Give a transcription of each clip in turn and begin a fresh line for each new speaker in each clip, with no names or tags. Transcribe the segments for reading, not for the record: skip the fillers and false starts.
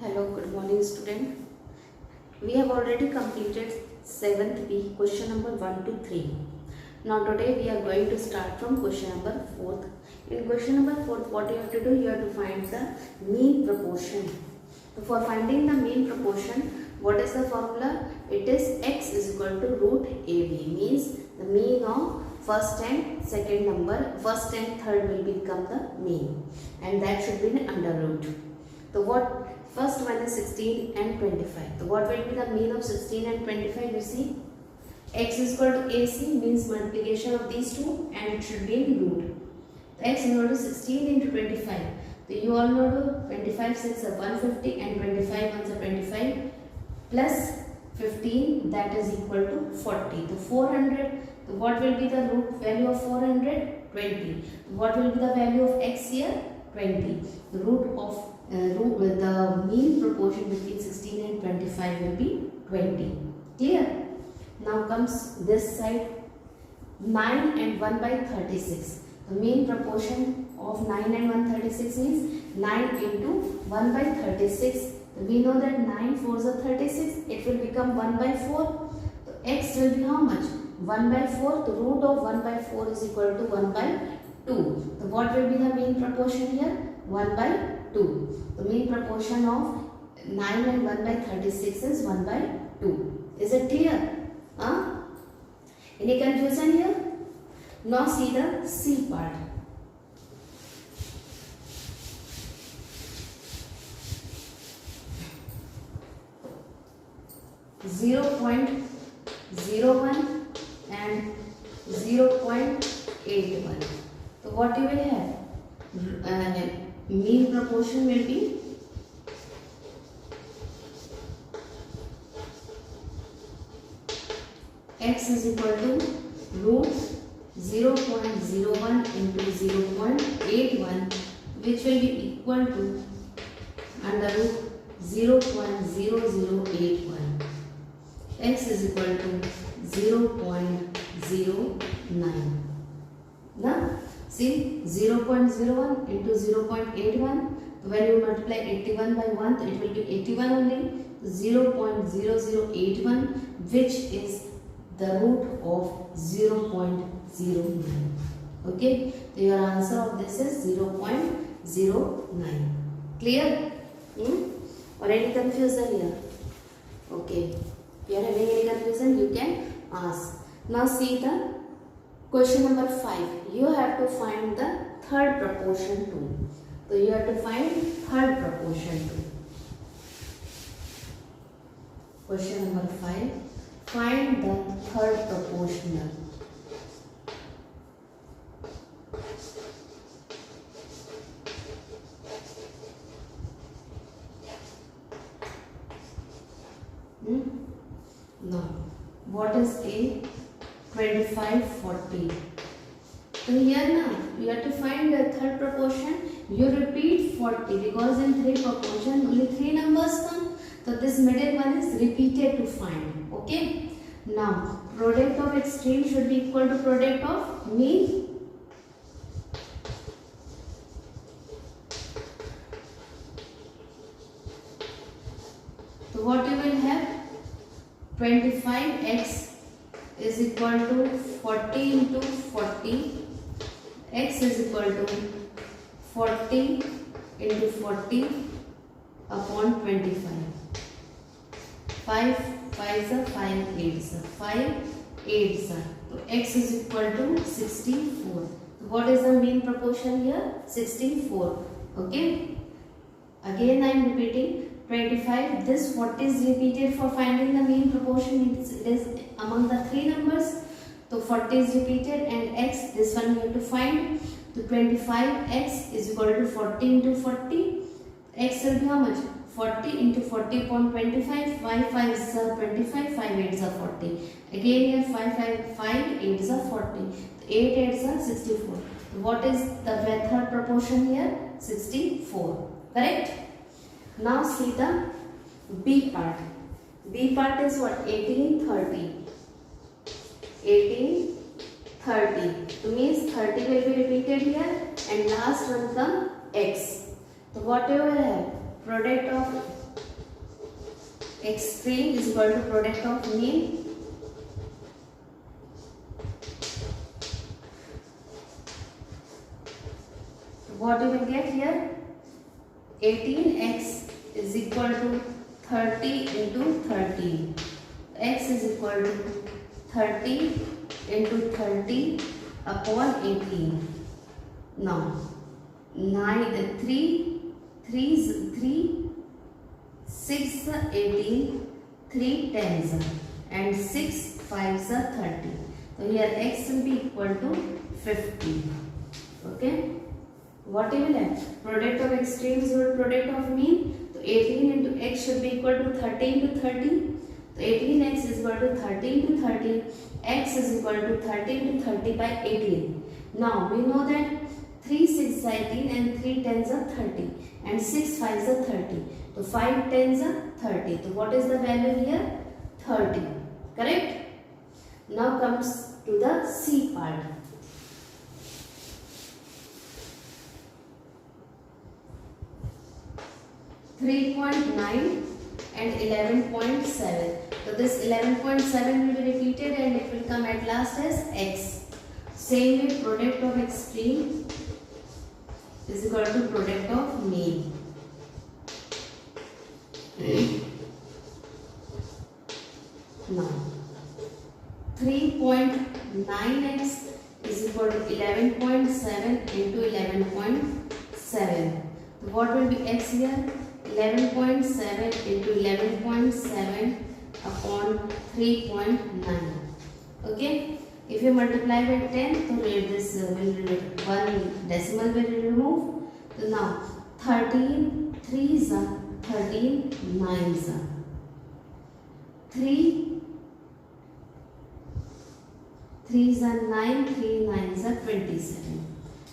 Hello, good morning student. We have already completed 7th P question number 1 to 3. Now today we are going to start from question number 4th. In question number 4th, what you have to do, you have to find the mean proportion. So for finding the mean proportion, what is the formula? It is x is equal to root AB, means the mean of first and second number, first and third will become the mean, and that should be in under root. So what first one is 16 and 25. So what will be the mean of 16 and 25? You see, x is equal to AC means multiplication of these two, and it should be in root. So x is equal to 16 into 25. So you all know the 25 6 are 150 and 25 ones are 25 plus 15, that is equal to 40. So 400. So what will be the root value of 400? 20. So what will be the value of x here? 20. The root of the mean proportion between 16 and 25 will be 20. Clear? Now comes this side, 9 and 1 by 36. The mean proportion of 9 and 136 is 9 into 1 by 36. We know that 9 4s are 36. It will become 1 by 4. So x will be how much? 1 by 4. The root of 1 by 4 is equal to 1 by 2. So what will be the mean proportion here? 1 by 2. The mean proportion of 9 and 1 by 36 is 1 by 2. Is it clear? Any confusion here? Now see the C part. Zero 0.01 and 0.81. So what you will have? Mean proportion will be x is equal to root 0.01 into 0.81, which will be equal to under root 0.0081. X is equal to 0.09. Now see, 0.01 into 0.81, when you multiply 81 by 1, it will be 81 only. 0.0081, which is the root of 0.09. Okay, so your answer of this is 0.09. Clear? Or any confusion here? Okay, if you are having any confusion, you can ask. Now see the question number 5. You have to find the third proportion too. So you have to find third proportion too. Question number 5. Find the third proportional. Now, what is A? 25, 40. So here now, you have to find the third proportion. You repeat 40 because in 3 proportion only 3 numbers come. So this middle one is repeated to find. Okay. Now, product of extreme should be equal to product of mean. So what you will have? 25x is equal to 40 into 40. X is equal to 40 into 40 upon 25. 5 5s are 5 8s are 5 8s are. So x is equal to 64. What is the mean proportion here? 64. Okay. Again I am repeating. 25, this 40 is repeated for finding the mean proportion. It is among the 3 numbers. So 40 is repeated, and x, this one we have to find. So 25x is equal to 40 into 40. X will be how much? 40 into 40 upon 25. 5 5s are 25, 5 8s are 40. Again here 5 8s are 40. 8 8s are 64. What is the third proportion here? 64. Correct? Now see the B part. B part is what? 18, 30. 18, 30. So means 30 will be repeated here, and last one come x. So what you will have? product of extreme is equal to product of mean. What you will get here? 18x is equal to 30 into 13. X is equal to 30 into 30 upon 18. Now 3 6 18, 3 10s and 6 5s are 30. So here x will be equal to 50. Okay. What you will have? Product of extremes or product of mean. So 18 into x should be equal to 30 into 30. So 18x is equal to 30 into 30. X is equal to 30 into 30 by 18. Now we know that 3 6 are 18 and 3 10s are 30 and 6 5s are 30. So 5 10s are 30. So what is the value here? 30. Correct? Now comes to the C part. 3.9 and 11.7. So this 11.7 will be repeated and it will come at last as x. Same way, product of extreme is equal to product of mean. Now 3.9x is equal to 11.7 into 11.7. What will be x here? 11.7 into 11.7 upon 3.9. Okay. If you multiply by 10, so this one decimal will remove. So now 13 3s are 13 9s are 3 3s are 9, 3 9s are 27.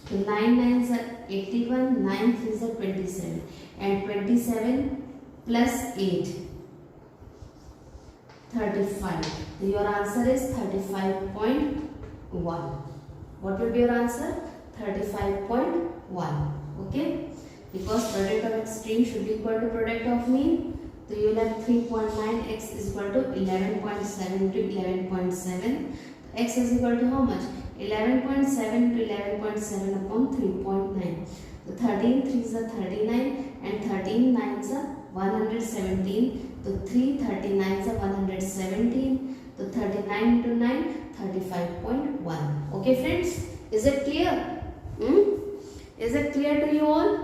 So 9 9s are 81, 9 3s are 27 and 27 plus 8 35. So your answer is 35.1. What will be your answer? 35.1. Okay. Because product of extreme should be equal to product of mean. So you will have 3.9x is equal to 11.7 into 11.7. X is equal to how much? 11.7 into 11.7 upon 3.9. So 13 3s are 39 and 13 9s are 117. So 3 39s are 117. So 39 into 9 35.1. Okay friends, is it clear? Is it clear to you all?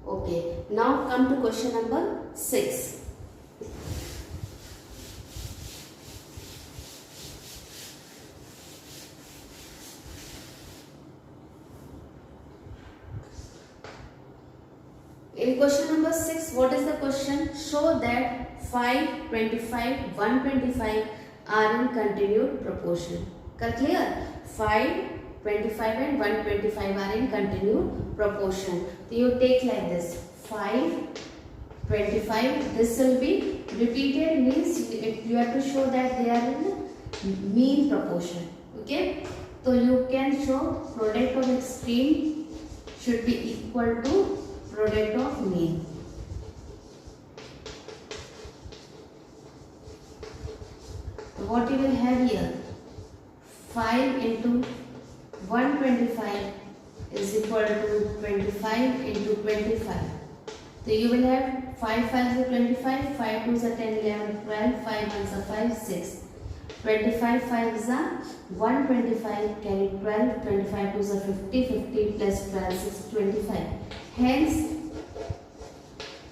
Okay, now come to question number 6. In question number 6, what is the question? Show that 5, 25, 125 are in continued proportion. Clear? 5, 25 and 125 are in continued proportion. So you take like this. 5, 25. This will be repeated, means you have to show that they are in mean proportion. Okay? So you can show product of extreme should be equal to product of mean. What you will have here? 5 into 125 is equal to 25 into 25. So you will have 5 5s are 25, 5 2s are 10, 11, 12, 5 1s are 5, 6. 25 5s are 125, carry 12, 25 2s are 50, 50 plus 12, 6, 25. Hence,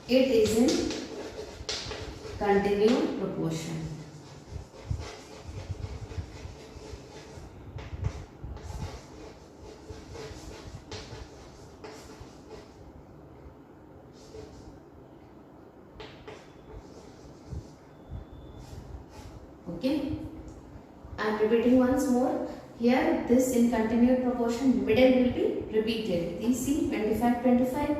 it is in continued proportion. Okay, I am repeating once more. Here, this in continued proportion, middle will be repeated. You see, 25, 25.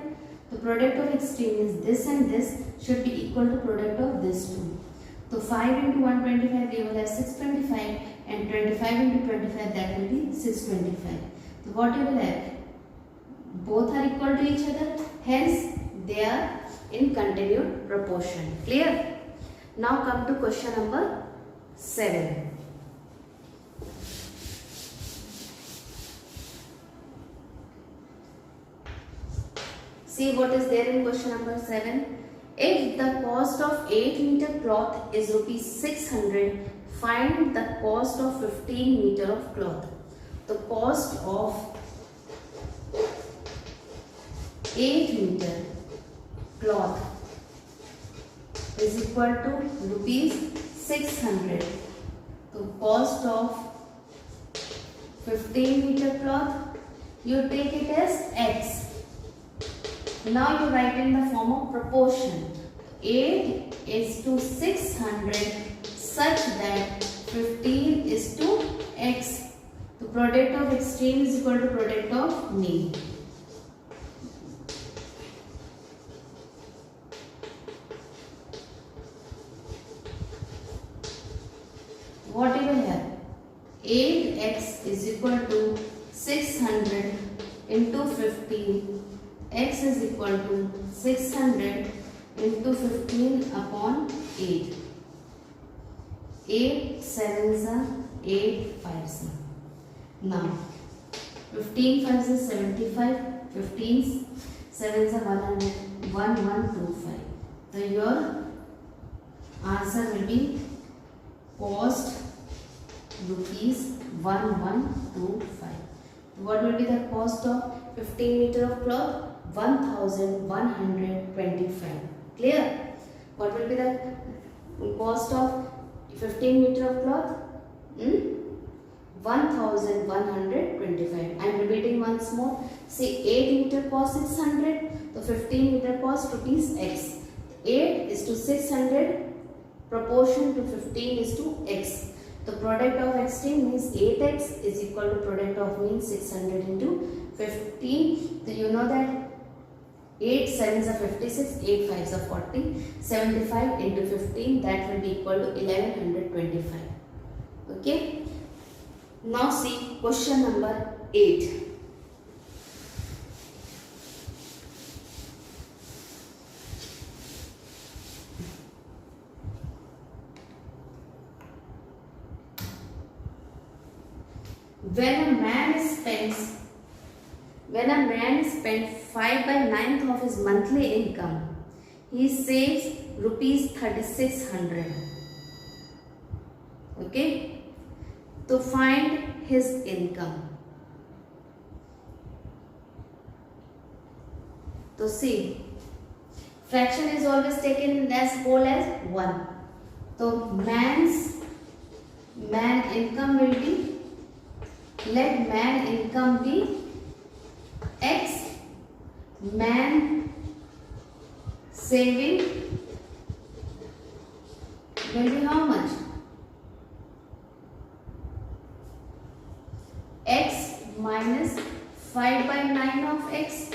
The product of extreme is this and this should be equal to product of this two. So 5 into 125, we will have 625 and 25 into 25, that will be 625. So what you will have? Both are equal to each other. Hence, They are in continued proportion. Clear? Now come to question number 7. See what is there in question number 7. If the cost of 8 meter cloth is rupees 600, find the cost of 15 meter of cloth. The cost of 8 meter cloth is equal to rupees 600. The cost of 15 meter cloth, you take it as X. Now you write in the form of proportion. 8 is to 600 such that 15 is to X. The product of extreme is equal to product of mean. What you will have? 8x is equal to 600 into 15. X is equal to 600 into 15 upon 8. 8 sevens are 8 fives are. Now 15 fives is 75. 15 sevens are 100. 1125. So your answer will be cost rupees 1125. What will be the cost of 15 meter of cloth? 1125. Clear? What will be the cost of 15 meter of cloth? 1125. I am repeating once more. See, 8 meter cost 600. So 15 meter cost rupees X. 8 is to 600. Proportion to 15 is to X. The product of extreme means 8x is equal to product of mean 600 into 15. So you know that 8 sevens are 56, 8 fives are 40, 75 into 15, that will be equal to 1125. Okay. Now see question number 8. When a man spends 5 by 9th of his monthly income, he saves rupees 3600. Okay, to find his income. So see, fraction is always taken as whole as 1. So man income will be, let man income be X, man saving will be how much? X minus 5 by 9 of X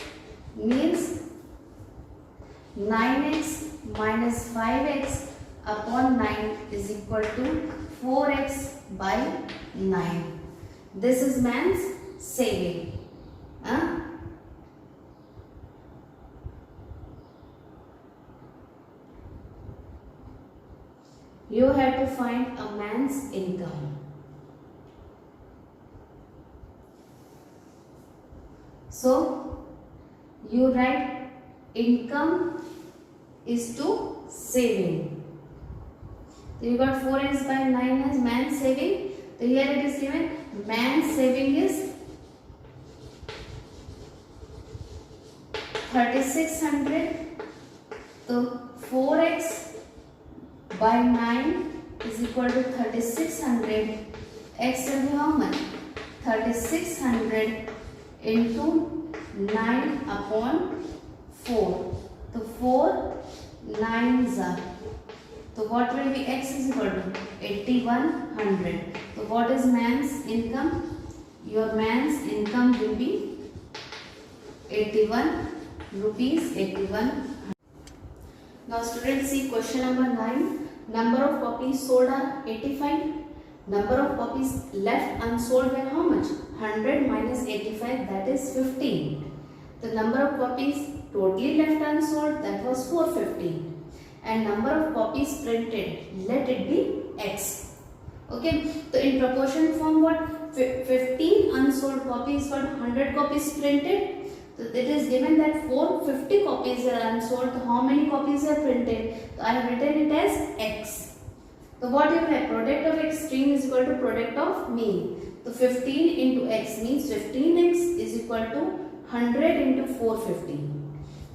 means 9x minus 5x upon 9 is equal to 4x by 9. This is man's saving. You have to find a man's income. So you write income is to saving. So you got 4x by 9 as man's saving. So here it is given man's saving is 3600. So 4x by 9 is equal to 3600. X will be how much? 3600 into 9 upon 4. So 4 9s are. So what will be X is equal to 8100. So what is man's income? Your man's income will be 81 rupees 81. Now students, see question number 9. Number of copies sold are 85. Number of copies left unsold were how much? 100 minus 85, that is 15. The number of copies totally left unsold, that was 450. And number of copies printed, let it be X. Okay, so in proportion form what? 15 unsold copies for 100 copies printed. So it is given that 450 copies are unsold. So how many copies are printed? So I have written it as X. So what you have? Product of extreme is equal to product of mean. So 15 into X means 15X is equal to 100 into 450.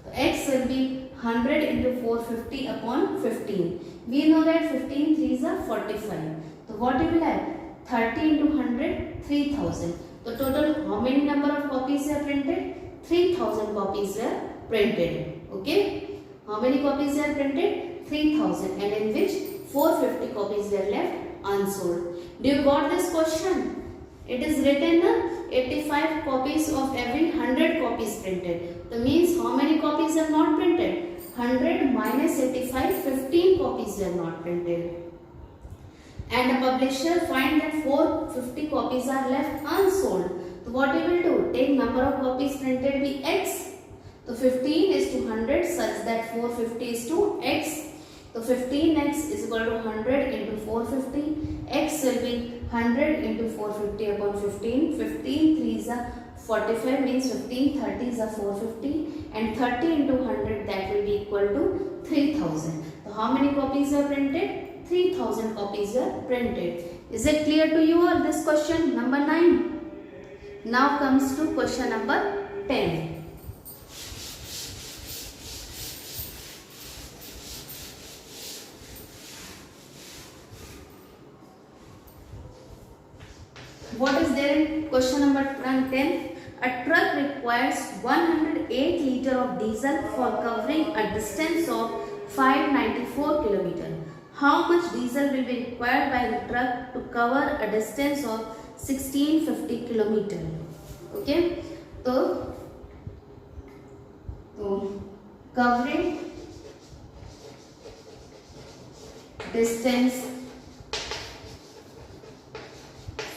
So X will be 100 into 450 upon 15. We know that 15 3s are 45. So what you will have? 30 into 100, 3000. So total how many number of copies are printed? 3000 copies were printed. Okay. How many copies are printed? 3000, and in which 450 copies were left unsold. Do you got this question? It is written 85 copies of every 100 copies printed. That means how many copies are not printed? 100 minus 85, 15 copies are not printed. And the publisher find that 450 copies are left unsold. So what he will do? Take number of copies printed be X. So 15 is to 100 such that 450 is to X. So 15X is equal to 100 into 450. X will be 100 into 450 upon 15. 15 3s are 45 means 15 30s are 450, and 30 into 100 that will be equal to 3000. So how many copies are printed? 3000 copies are printed. Is it clear to you all this question number 9? Now comes to question number 10. What is there in question number 10? A truck requires 108 liters of diesel for covering a distance of 594 km. How much diesel will be required by the truck to cover a distance of 1650 km? Okay, so covering distance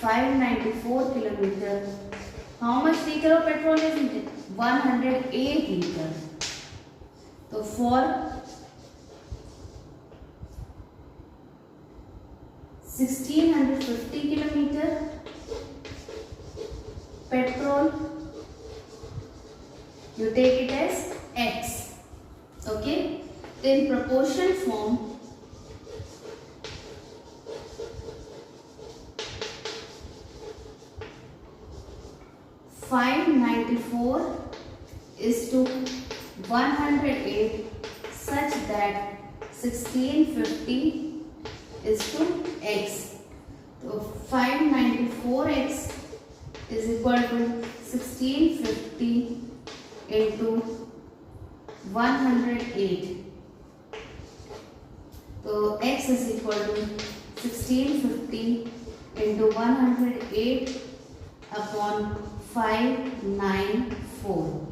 594 km. How much liter of petrol is needed? 108 liters. So for 1650 km petrol, you take it as X. Okay. In proportion form, $594 is to 108 such that 1650 is to X. So 594X is equal to 1650 into 108. So X is equal to 1650 into 108 upon 594.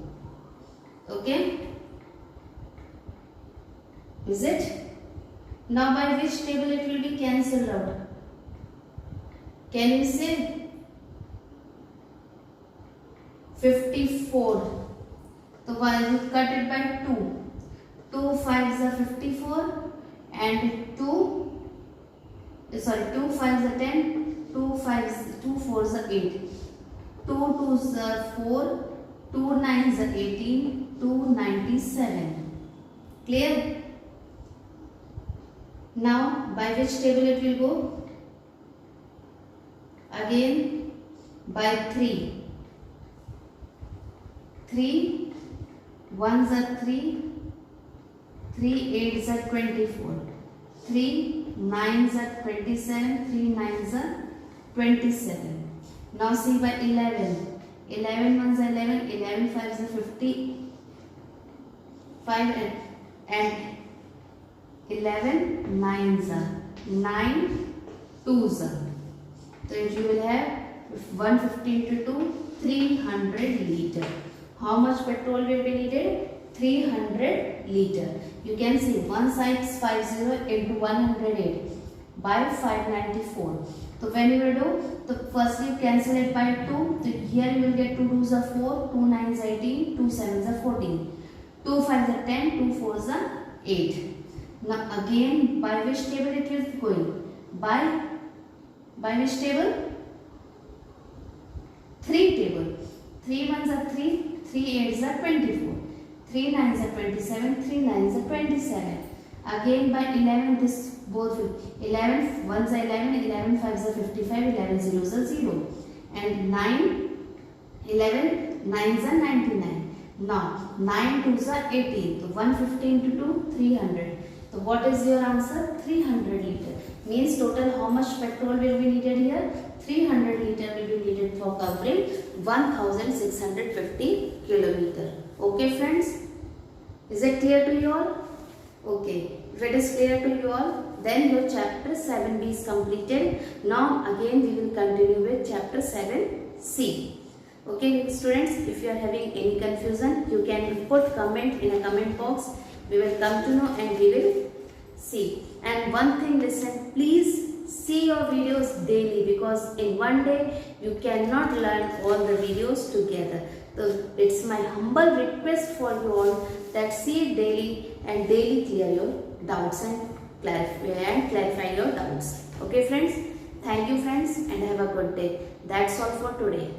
Okay, is it? Now by which table it will be cancelled out? Can you say 54? So why you cut it by 2? 2 5s are 54 and 2 5s are 10, 2 4s are 8. 2 2s are 4, 2 9s are 18, 297. Clear? Now by which table it will go? Again by 3. 3 1s are 3, 3 8s are 24, 3 9s are 27, 3 9s are 27. Now see by 11. 11 1s are 11, 11 5s are 50, 5 and 11 9s are 9 2s are. So you will have 150 into 2, 300 liter. How much petrol will be needed? 300 liter. You can see 1 side is 50 into 108 by 594. So when you will do, so first you cancel it by 2. So here you will get 2 2s are 4, 2 9s are 18, 2 7s are 14, 2 5s are 10, 2 4s are 8. Now again, by which table it is going? By which table? 3 table. 3 1s are 3, 3 8s are 24, 3 9s are 27, 3 9s are 27. Again by 11, this both 11 1s are 11, 11 5s are 55, 11 zeros are 0, and 9 11 9s are 99. Now 9 2s are 18. So 150 into 2 300. So what is your answer? 300 liter. Means total how much petrol will be needed here? 300 liter will be needed for covering 1650 kilometer. Okay friends? Is it clear to you all? Okay. If it is clear to you all, then your chapter 7b is completed. Now again we will continue with chapter 7c. Okay students, if you are having any confusion, you can put comment in a comment box. We will come to know and we will see. And one thing, listen, please see your videos daily, because in one day you cannot learn all the videos together. So it's my humble request for you all that see it daily and daily clear your doubts and clarify your doubts. Okay friends? Thank you friends and have a good day. That's all for today.